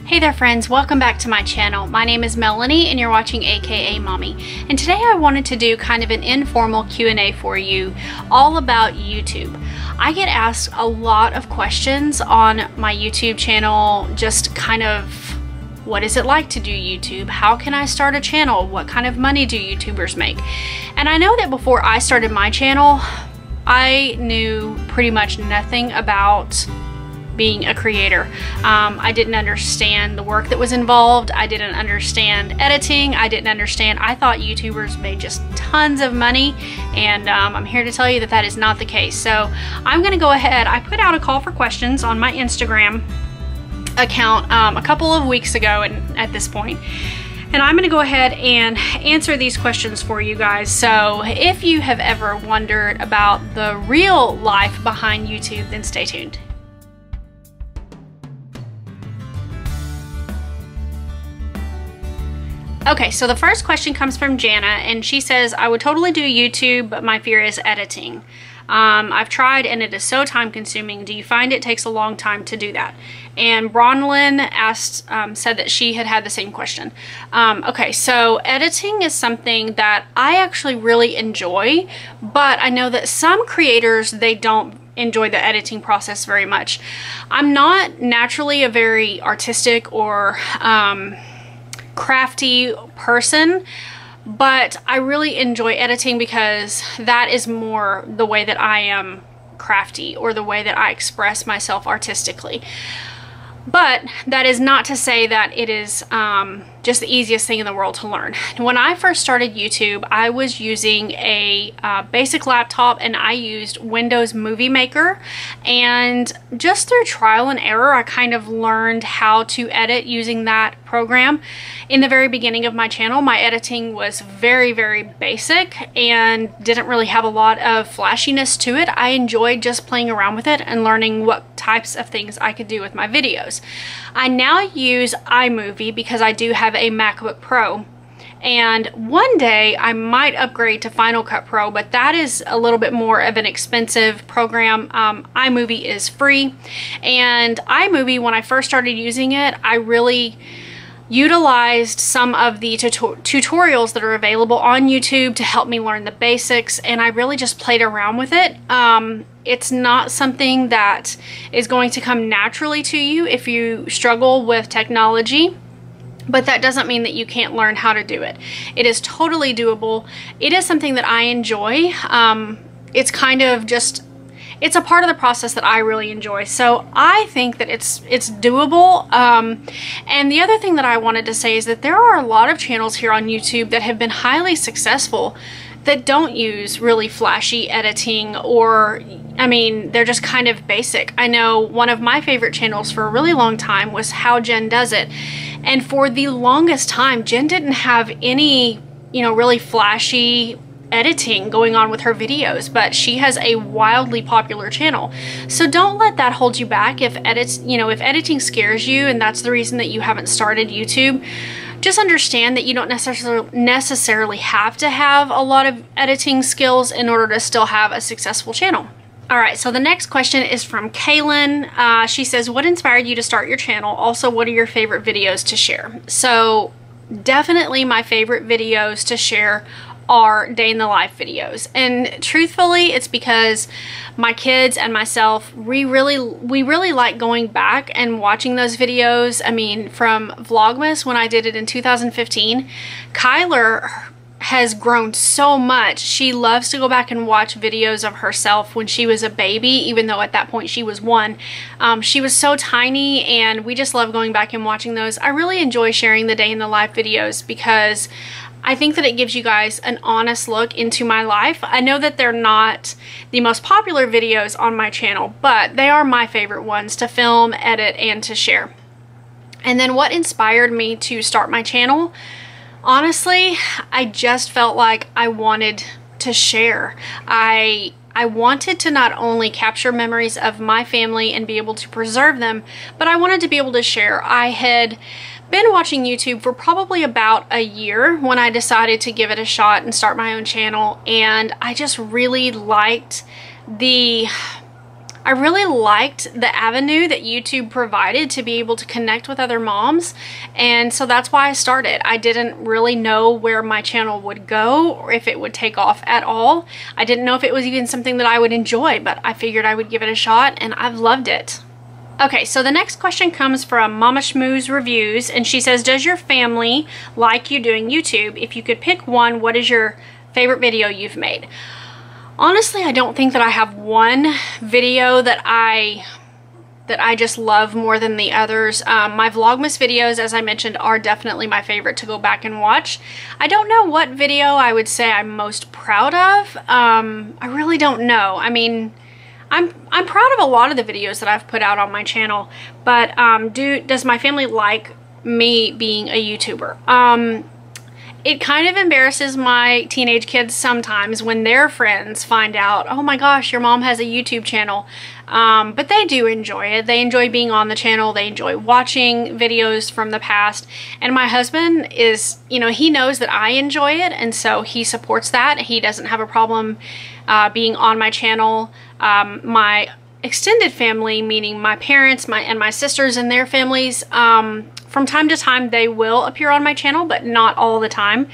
Hey there friends, welcome back to my channel. My name is Melony and you're watching akamommy. And today I wanted to do kind of an informal Q&A for you all about YouTube. I get asked a lot of questions on my YouTube channel, just kind of what is it like to do YouTube? How can I start a channel? What kind of money do YouTubers make? And I know that before I started my channel, I knew pretty much nothing about being a creator. I didn't understand the work that was involved. I didn't understand editing. I thought YouTubers made just tons of money, and I'm here to tell you that that is not the case. So I'm gonna go ahead. I put out a call for questions on my Instagram account a couple of weeks ago at this point. And I'm gonna go ahead and answer these questions for you guys. So if you have ever wondered about the real life behind YouTube, then stay tuned. Okay, so the first question comes from Jana, and she says, I would totally do YouTube, but my fear is editing. I've tried and it is so time consuming. Do you find it takes a long time to do that? And Bronlyn said that she had the same question. Okay, so editing is something that I actually really enjoy, but I know that some creators, they don't enjoy the editing process very much. I'm not naturally a very artistic or crafty person, but I really enjoy editing because that is more the way that I am crafty, or the way that I express myself artistically. But that is not to say that it is just the easiest thing in the world to learn. When I first started YouTube, I was using a basic laptop, and I used Windows Movie Maker, and just through trial and error I kind of learned how to edit using that program. In the very beginning of my channel, my editing was very, very basic and didn't really have a lot of flashiness to it. I enjoyed just playing around with it and learning what types of things I could do with my videos. I now use iMovie because I do have a MacBook Pro, and one day I might upgrade to Final Cut Pro, but that is a little bit more of an expensive program. iMovie is free, and iMovie, when I first started using it, I really utilized some of the tutorials that are available on YouTube to help me learn the basics, and I really just played around with it. It's not something that is going to come naturally to you if you struggle with technology, but that doesn't mean that you can't learn how to do it. It is totally doable. It is something that I enjoy. It's kind of just, it's a part of the process that I really enjoy. So I think that it's doable. And the other thing that I wanted to say is that there are a lot of channels here on YouTube that have been highly successful that don't use really flashy editing, or, I mean, they're just kind of basic. I know one of my favorite channels for a really long time was How Jen Does It. And for the longest time, Jen didn't have any, really flashy editing going on with her videos, but she has a wildly popular channel. So don't let that hold you back. If if editing scares you and that's the reason that you haven't started YouTube, just understand that you don't necessarily have to have a lot of editing skills in order to still have a successful channel. Alright, so the next question is from Kaylin. She says, what inspired you to start your channel? Also, what are your favorite videos to share? So definitely my favorite videos to share are day in the life videos, and truthfully it's because my kids and myself, we really like going back and watching those videos. I mean, from Vlogmas, when I did it in 2015, Kyler has grown so much. She loves to go back and watch videos of herself when she was a baby, even though at that point she was 1. She was so tiny, and we just love going back and watching those. I really enjoy sharing the day in the life videos because I think that it gives you guys an honest look into my life. I know that they're not the most popular videos on my channel, but they are my favorite ones to film, edit, and to share. And then what inspired me to start my channel? Honestly, I just felt like I wanted to share. I wanted to not only capture memories of my family and be able to preserve them, but I wanted to be able to share. I had been watching YouTube for probably about a year when I decided to give it a shot and start my own channel, and I just really liked the I really liked the avenue that YouTube provided to be able to connect with other moms, and so that's why I started. I didn't really know where my channel would go or if it would take off at all. I didn't know if it was even something that I would enjoy, but I figured I would give it a shot, and I've loved it. Okay, so the next question comes from Mama Schmooze Reviews, and she says, does your family like you doing YouTube? If you could pick one, what is your favorite video you've made? Honestly, I don't think that I have one video that I just love more than the others. My Vlogmas videos, as I mentioned, are definitely my favorite to go back and watch. I don't know what video I would say I'm most proud of. I really don't know. I mean, I'm proud of a lot of the videos that I've put out on my channel, but does my family like me being a YouTuber? It kind of embarrasses my teenage kids sometimes when their friends find out, oh my gosh, your mom has a YouTube channel. But they do enjoy it. They enjoy being on the channel. They enjoy watching videos from the past. And my husband is, you know, he knows that I enjoy it, and so he supports that. He doesn't have a problem being on my channel. My extended family, meaning my parents, and my sisters and their families, from time to time they will appear on my channel, but not all the time.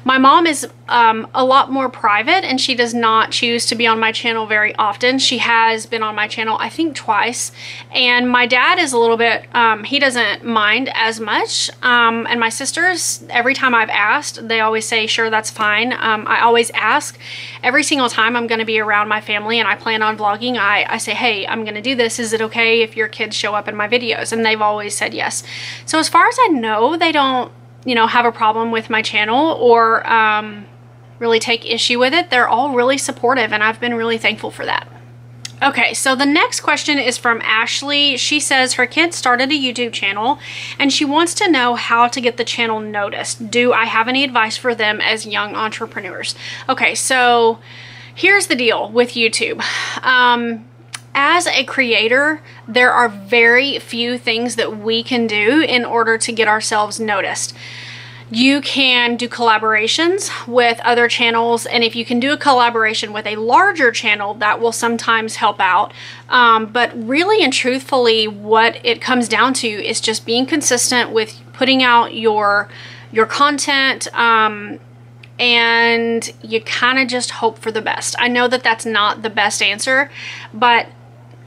My mom is a lot more private, and she does not choose to be on my channel very often. She has been on my channel, I think, twice. And my dad is a little bit, he doesn't mind as much. And my sisters, every time I've asked, they always say, sure, that's fine. I always ask every single time I'm going to be around my family and I plan on vlogging. I say, hey, I'm going to do this. Is it okay if your kids show up in my videos? And they've always said yes. So as far as I know, they don't, you know, have a problem with my channel or really take issue with it. They're all really supportive, and I've been really thankful for that. Okay, so the next question is from Ashley. She says her kid started a YouTube channel and she wants to know how to get the channel noticed. Do I have any advice for them as young entrepreneurs? Okay, so here's the deal with YouTube. As a creator, there are very few things that we can do in order to get ourselves noticed. You can do collaborations with other channels, and if you can do a collaboration with a larger channel, that will sometimes help out. But really and truthfully, what it comes down to is just being consistent with putting out your content, and you kind of just hope for the best. I know that that's not the best answer, but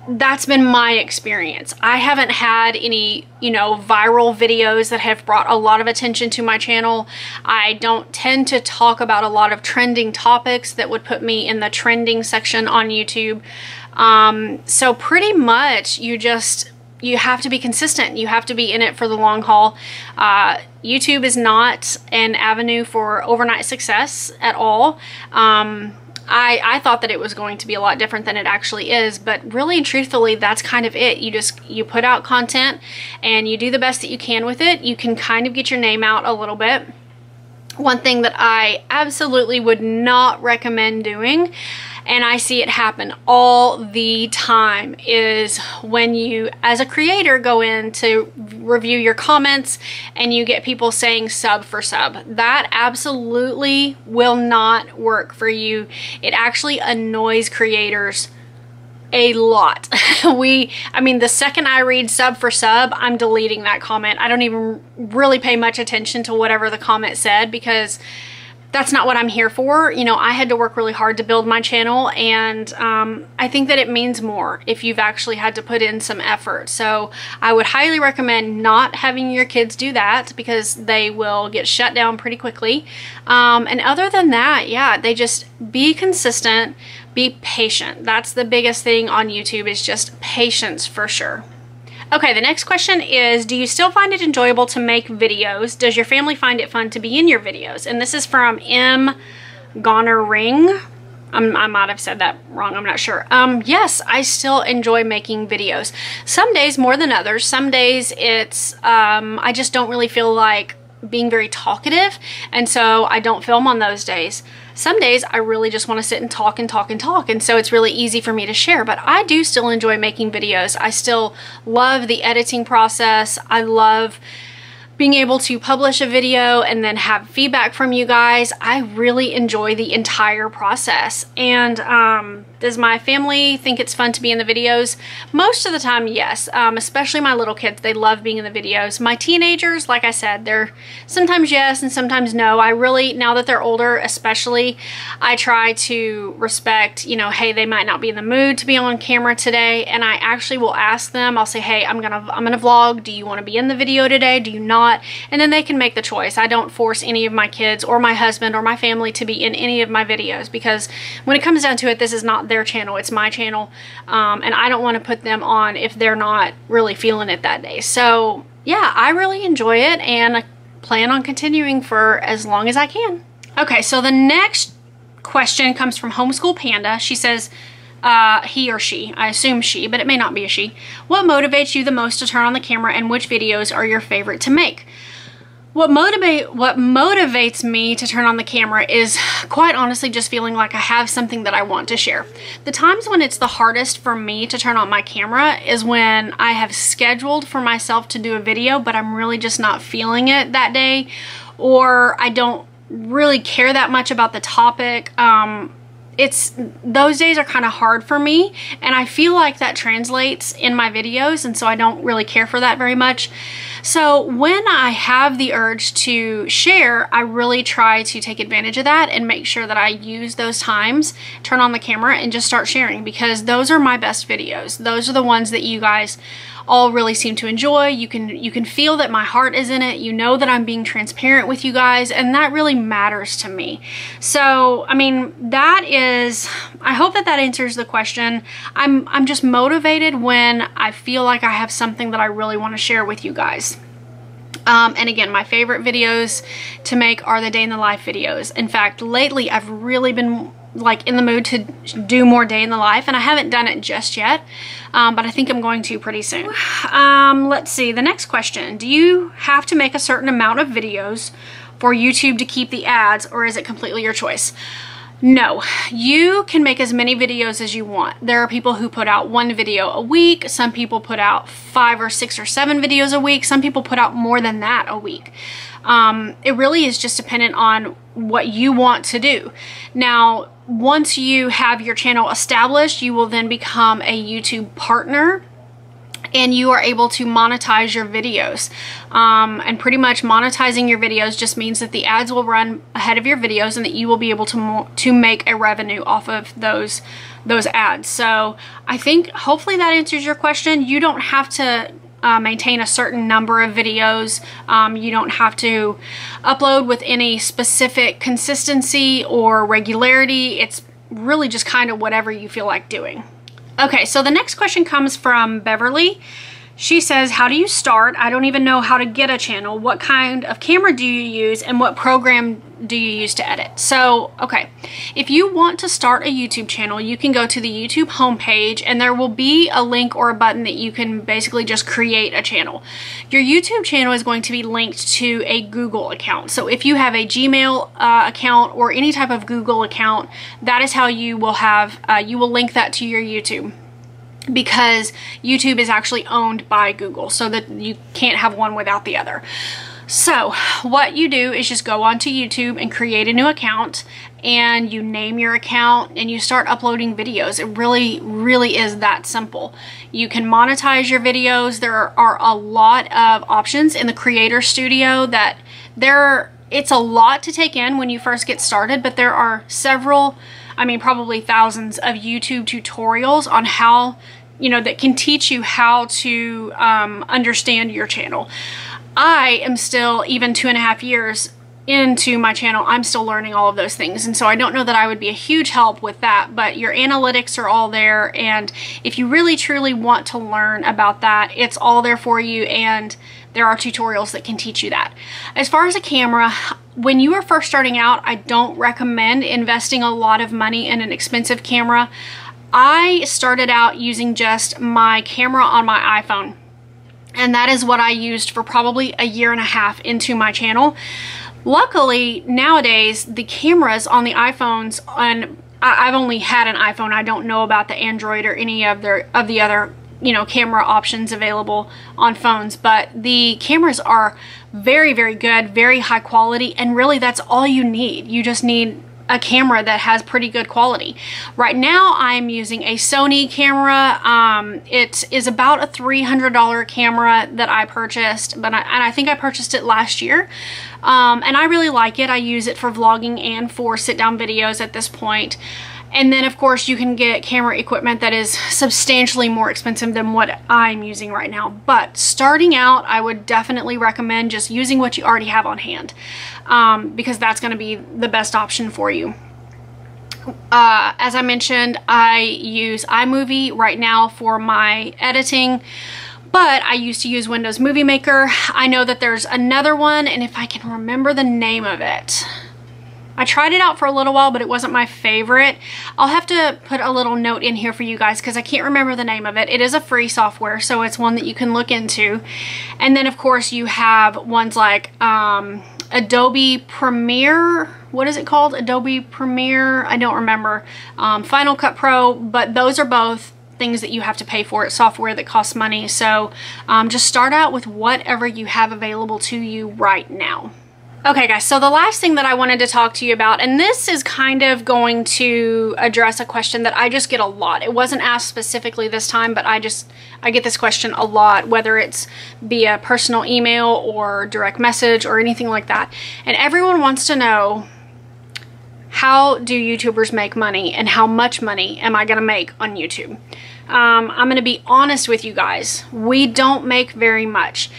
that's been my experience. I haven't had any, you know, viral videos that have brought a lot of attention to my channel. I don't tend to talk about a lot of trending topics that would put me in the trending section on YouTube. So pretty much you have to be consistent. You have to be in it for the long haul. YouTube is not an avenue for overnight success at all. I thought that it was going to be a lot different than it actually is, but really and truthfully, that's kind of it. You put out content and you do the best that you can with it. You can kind of get your name out a little bit. One thing that I absolutely would not recommend doing, and I see it happen all the time, is when you, as a creator, go in to review your comments and you get people saying sub for sub. That absolutely will not work for you. It actually annoys creators a lot. I mean, the second I read sub for sub, I'm deleting that comment. I don't even really pay much attention to whatever the comment said, because that's not what I'm here for. You know, I had to work really hard to build my channel, and I think that it means more if you've actually had to put in some effort. So I would highly recommend not having your kids do that, because they will get shut down pretty quickly. And other than that, yeah, they just be consistent, be patient. That's the biggest thing on YouTube, is just patience for sure. Okay, the next question is, do you still find it enjoyable to make videos? Does your family find it fun to be in your videos? And this is from M. Goner Ring. I might have said that wrong, I'm not sure. Yes, I still enjoy making videos. Some days more than others. Some days it's, I just don't really feel like being very talkative, and so I don't film on those days. Some days I really just want to sit and talk and talk and talk, and so it's really easy for me to share. But I do still enjoy making videos. I still love the editing process. I love being able to publish a video and then have feedback from you guys. I really enjoy the entire process. And does my family think it's fun to be in the videos? Most of the time, yes. Especially my little kids, they love being in the videos. My teenagers, like I said, they're sometimes yes and sometimes no. I really, now that they're older especially, I try to respect, you know, hey, they might not be in the mood to be on camera today, and I actually will ask them. I'll say, hey, I'm gonna vlog. Do you want to be in the video today? Do you not? And then they can make the choice. I don't force any of my kids or my husband or my family to be in any of my videos, because when it comes down to it, this is not their channel, it's my channel, and I don't want to put them on if they're not really feeling it that day. So yeah, I really enjoy it and I plan on continuing for as long as I can. Okay, so the next question comes from Homeschool Panda. She says, he or she, I assume she, but it may not be a she. What motivates you the most to turn on the camera, and which videos are your favorite to make? What motivates me to turn on the camera is, quite honestly, just feeling like I have something that I want to share. The times when it's the hardest for me to turn on my camera is when I have scheduled for myself to do a video, but I'm really just not feeling it that day, or I don't really care that much about the topic. Those days are kind of hard for me, and I feel like that translates in my videos, and so I don't really care for that very much. So when I have the urge to share, I really try to take advantage of that and make sure that I use those times, turn on the camera, and just start sharing, because those are my best videos. Those are the ones that you guys all really seem to enjoy. You can feel that my heart is in it. You know that I'm being transparent with you guys, and that really matters to me. So, I mean, that is, I hope that answers the question. I'm just motivated when I feel like I have something that I really want to share with you guys. And again, my favorite videos to make are the day in the life videos. In fact, lately I've really been like in the mood to do more day in the life, and I haven't done it just yet, but I think I'm going to pretty soon. Let's see, the next question. Do you have to make a certain amount of videos for YouTube to keep the ads, or is it completely your choice? No, you can make as many videos as you want. There are people who put out one video a week. Some people put out 5 or 6 or 7 videos a week. Some people put out more than that a week. It really is just dependent on what you want to do. Now, once you have your channel established, you will then become a YouTube partner, and you are able to monetize your videos. And pretty much monetizing your videos just means that the ads will run ahead of your videos, and that you will be able to make a revenue off of those ads. So I think hopefully that answers your question. You don't have to maintain a certain number of videos. You don't have to upload with any specific consistency or regularity. It's really just kind of whatever you feel like doing. Okay, so the next question comes from Beverly. She says, how do you start? I don't even know how to get a channel. What kind of camera do you use, and what program do you use to edit? So, okay, if you want to start a YouTube channel, you can go to the YouTube homepage, and there will be a link or a button that you can basically just create a channel. Your YouTube channel is going to be linked to a Google account. So if you have a Gmail account or any type of Google account, that is how you will have, you will link that to your YouTube, because YouTube is actually owned by Google, so that you can't have one without the other. So what you do is just go onto YouTube and create a new account, and you name your account, and you start uploading videos. It really is that simple. You can monetize your videos. There are a lot of options in the Creator Studio that it's a lot to take in when you first get started, but there are several, I mean, probably thousands of YouTube tutorials on how, you know, that can teach you how to understand your channel. I am still, even 2.5 years into my channel, I'm still learning all of those things, and so I don't know that I would be a huge help with that, but your analytics are all there, and if you really truly want to learn about that, it's all there for you, and there are tutorials that can teach you that. As far as a camera, when you are first starting out, I don't recommend investing a lot of money in an expensive camera. I started out using just my camera on my iPhone, and that is what I used for probably 1.5 years into my channel. Luckily, nowadays, the cameras on the iPhones, and I've only had an iPhone, I don't know about the Android or any of the other you know, camera options available on phones, but the cameras are very, very good, very high quality, and really that's all you need. You just need a camera that has pretty good quality. Right now I'm using a Sony camera. It is about a $300 camera that I purchased, but I think I purchased it last year. And I really like it. I use it for vlogging and for sit-down videos at this point. And then of course you can get camera equipment that is substantially more expensive than what I'm using right now. But starting out, I would definitely recommend just using what you already have on hand, because that's going to be the best option for you. As I mentioned, I use iMovie right now for my editing, but I used to use Windows Movie Maker. I know that there's another one, and if I can remember the name of it. I tried it out for a little while, but it wasn't my favorite. I'll have to put a little note in here for you guys because I can't remember the name of it. It is a free software, so it's one that you can look into. And then of course you have ones like Adobe Premiere. What is it called? Adobe Premiere? I don't remember. Final Cut Pro, but those are both things that you have to pay for. It's software that costs money. So just start out with whatever you have available to you right now. Okay guys, so the last thing that I wanted to talk to you about, and this is kind of going to address a question that I just get a lot. It wasn't asked specifically this time, but I get this question a lot, whether it's via personal email or direct message or anything like that. And everyone wants to know, how do YouTubers make money and how much money am I gonna make on YouTube? I'm gonna be honest with you guys. We don't make very much.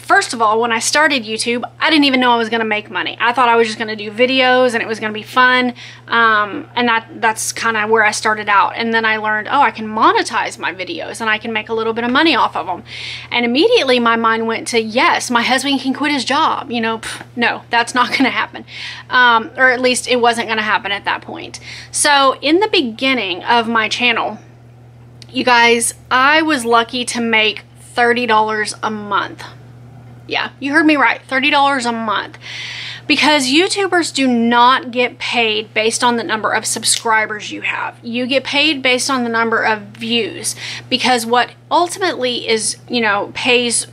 First of all, when I started YouTube, I didn't even know I was going to make money. I thought I was just going to do videos and it was going to be fun. And that's kind of where I started out. And then I learned, oh, I can monetize my videos and I can make a little bit of money off of them. And immediately my mind went to, yes, my husband can quit his job. You know, no, that's not going to happen. Or at least it wasn't going to happen at that point. So in the beginning of my channel, you guys, I was lucky to make $30 a month. Yeah, you heard me right, $30 a month. Because YouTubers do not get paid based on the number of subscribers you have. You get paid based on the number of views. Because what ultimately is, you know, pays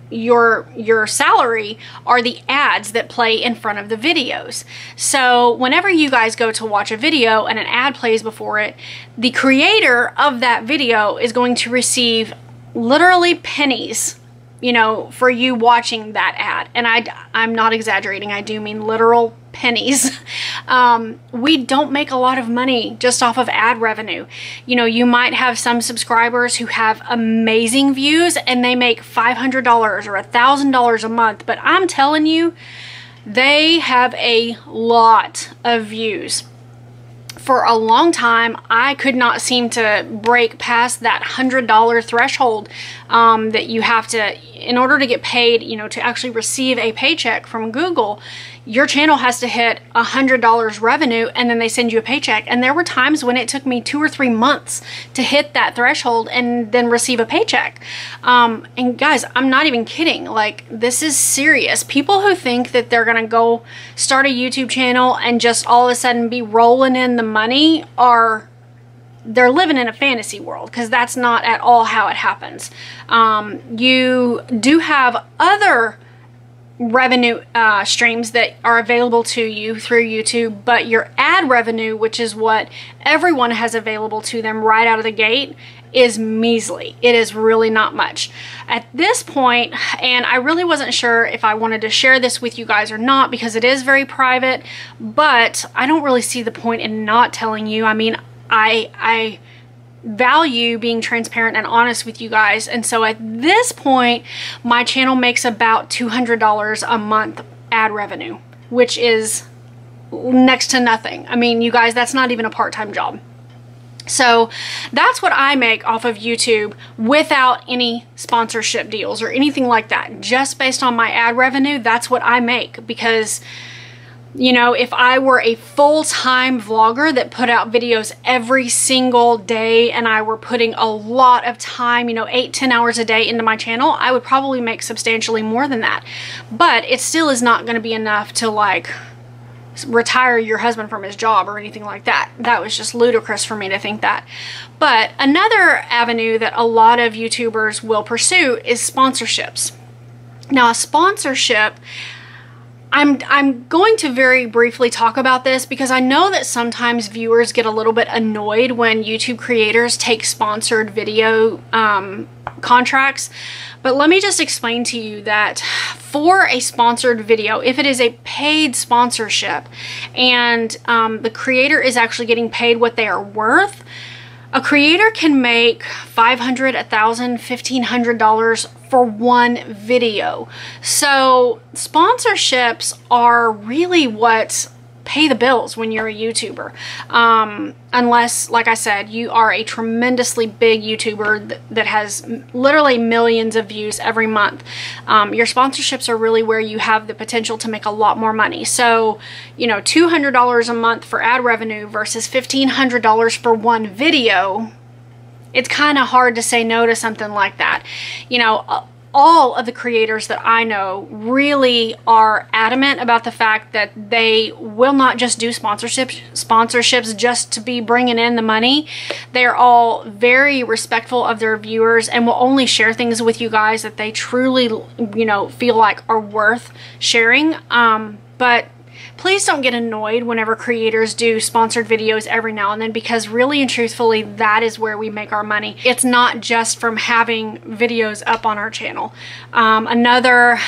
your salary are the ads that play in front of the videos. So whenever you guys go to watch a video and an ad plays before it, the creator of that video is going to receive literally pennies, you know, for you watching that ad. And I'm not exaggerating, I do mean literal pennies. We don't make a lot of money just off of ad revenue. You know, you might have some subscribers who have amazing views and they make $500 or $1,000 a month, but I'm telling you, they have a lot of views. For a long time, I could not seem to break past that $100 threshold that you have to, in order to get paid, you know, to actually receive a paycheck from Google, your channel has to hit $100 revenue and then they send you a paycheck. And there were times when it took me 2 or 3 months to hit that threshold and then receive a paycheck. And guys, I'm not even kidding. Like, this is serious. People who think that they're gonna go start a YouTube channel and just all of a sudden be rolling in the money they're living in a fantasy world, because that's not at all how it happens. You do have other revenue streams that are available to you through YouTube, but your ad revenue, which is what everyone has available to them right out of the gate, is measly. It is really not much. At this point, and I really wasn't sure if I wanted to share this with you guys or not because it is very private, but I don't really see the point in not telling you. I mean, I value being transparent and honest with you guys, and so at this point my channel makes about $200 a month ad revenue, which is next to nothing. I mean, you guys, that's not even a part-time job. So that's what I make off of YouTube without any sponsorship deals or anything like that. Just based on my ad revenue, that's what I make. Because, you know, if I were a full-time vlogger that put out videos every single day and I were putting a lot of time, you know, 8-10 hours a day into my channel, I would probably make substantially more than that. But it still is not going to be enough to, like, retire your husband from his job or anything like that. That was just ludicrous for me to think that. But another avenue that a lot of YouTubers will pursue is sponsorships. Now, a sponsorship, I'm going to very briefly talk about this because I know that sometimes viewers get a little bit annoyed when YouTube creators take sponsored video contracts. But let me just explain to you that for a sponsored video, if it is a paid sponsorship and the creator is actually getting paid what they are worth, a creator can make $500, $1,000, $1,500 for one video. So sponsorships are really what pay the bills when you're a YouTuber. Unless, like I said, you are a tremendously big YouTuber that has literally millions of views every month. Your sponsorships are really where you have the potential to make a lot more money. So, you know, $200 a month for ad revenue versus $1,500 for one video, it's kind of hard to say no to something like that. You know, all of the creators that I know really are adamant about the fact that they will not just do sponsorships just to be bringing in the money. They're all very respectful of their viewers and will only share things with you guys that they truly, you know, feel like are worth sharing. But please don't get annoyed whenever creators do sponsored videos every now and then, because really and truthfully, that is where we make our money. It's not just from having videos up on our channel. Another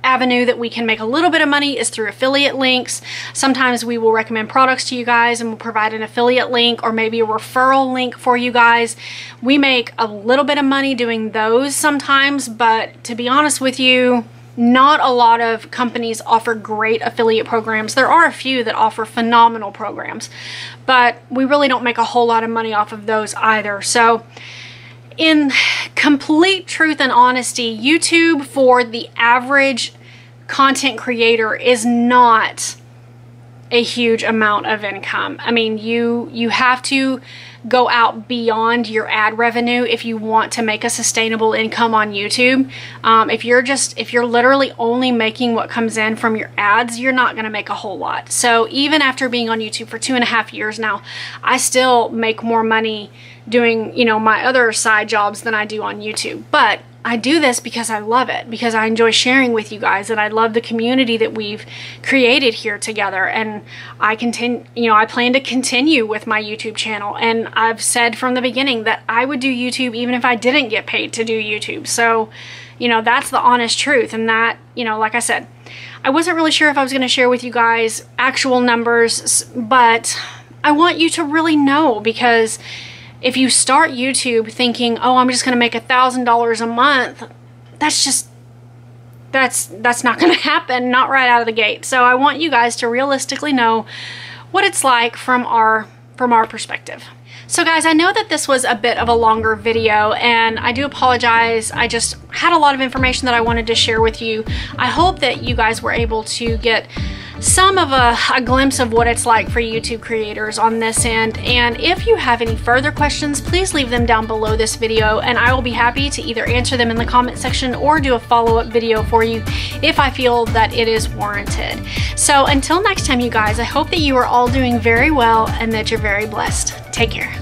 avenue that we can make a little bit of money is through affiliate links. Sometimes we will recommend products to you guys and we'll provide an affiliate link or maybe a referral link for you guys. We make a little bit of money doing those sometimes, but to be honest with you, not a lot of companies offer great affiliate programs. There are a few that offer phenomenal programs, but we really don't make a whole lot of money off of those either. So in complete truth and honesty, YouTube for the average content creator is not a huge amount of income. I mean, you have to go out beyond your ad revenue if you want to make a sustainable income on YouTube. If you're literally only making what comes in from your ads, you're not going to make a whole lot. So even after being on YouTube for 2.5 years now, I still make more money doing, you know, my other side jobs than I do on YouTube. But I do this because I love it, because I enjoy sharing with you guys, and I love the community that we've created here together. And I plan to continue with my YouTube channel. And I've said from the beginning that I would do YouTube even if I didn't get paid to do YouTube. So, you know, that's the honest truth. And that, you know, like I said, I wasn't really sure if I was going to share with you guys actual numbers, but I want you to really know, because if you start YouTube thinking, oh, I'm just going to make $1,000 a month, that's not going to happen, not right out of the gate. So I want you guys to realistically know what it's like from our perspective. So guys, I know that this was a bit of a longer video, and I do apologize. I just had a lot of information that I wanted to share with you. I hope that you guys were able to get some of a glimpse of what it's like for YouTube creators on this end. And if you have any further questions, please leave them down below this video, and I will be happy to either answer them in the comment section or do a follow-up video for you if I feel that it is warranted. So until next time, you guys, I hope that you are all doing very well and that you're very blessed. Take care.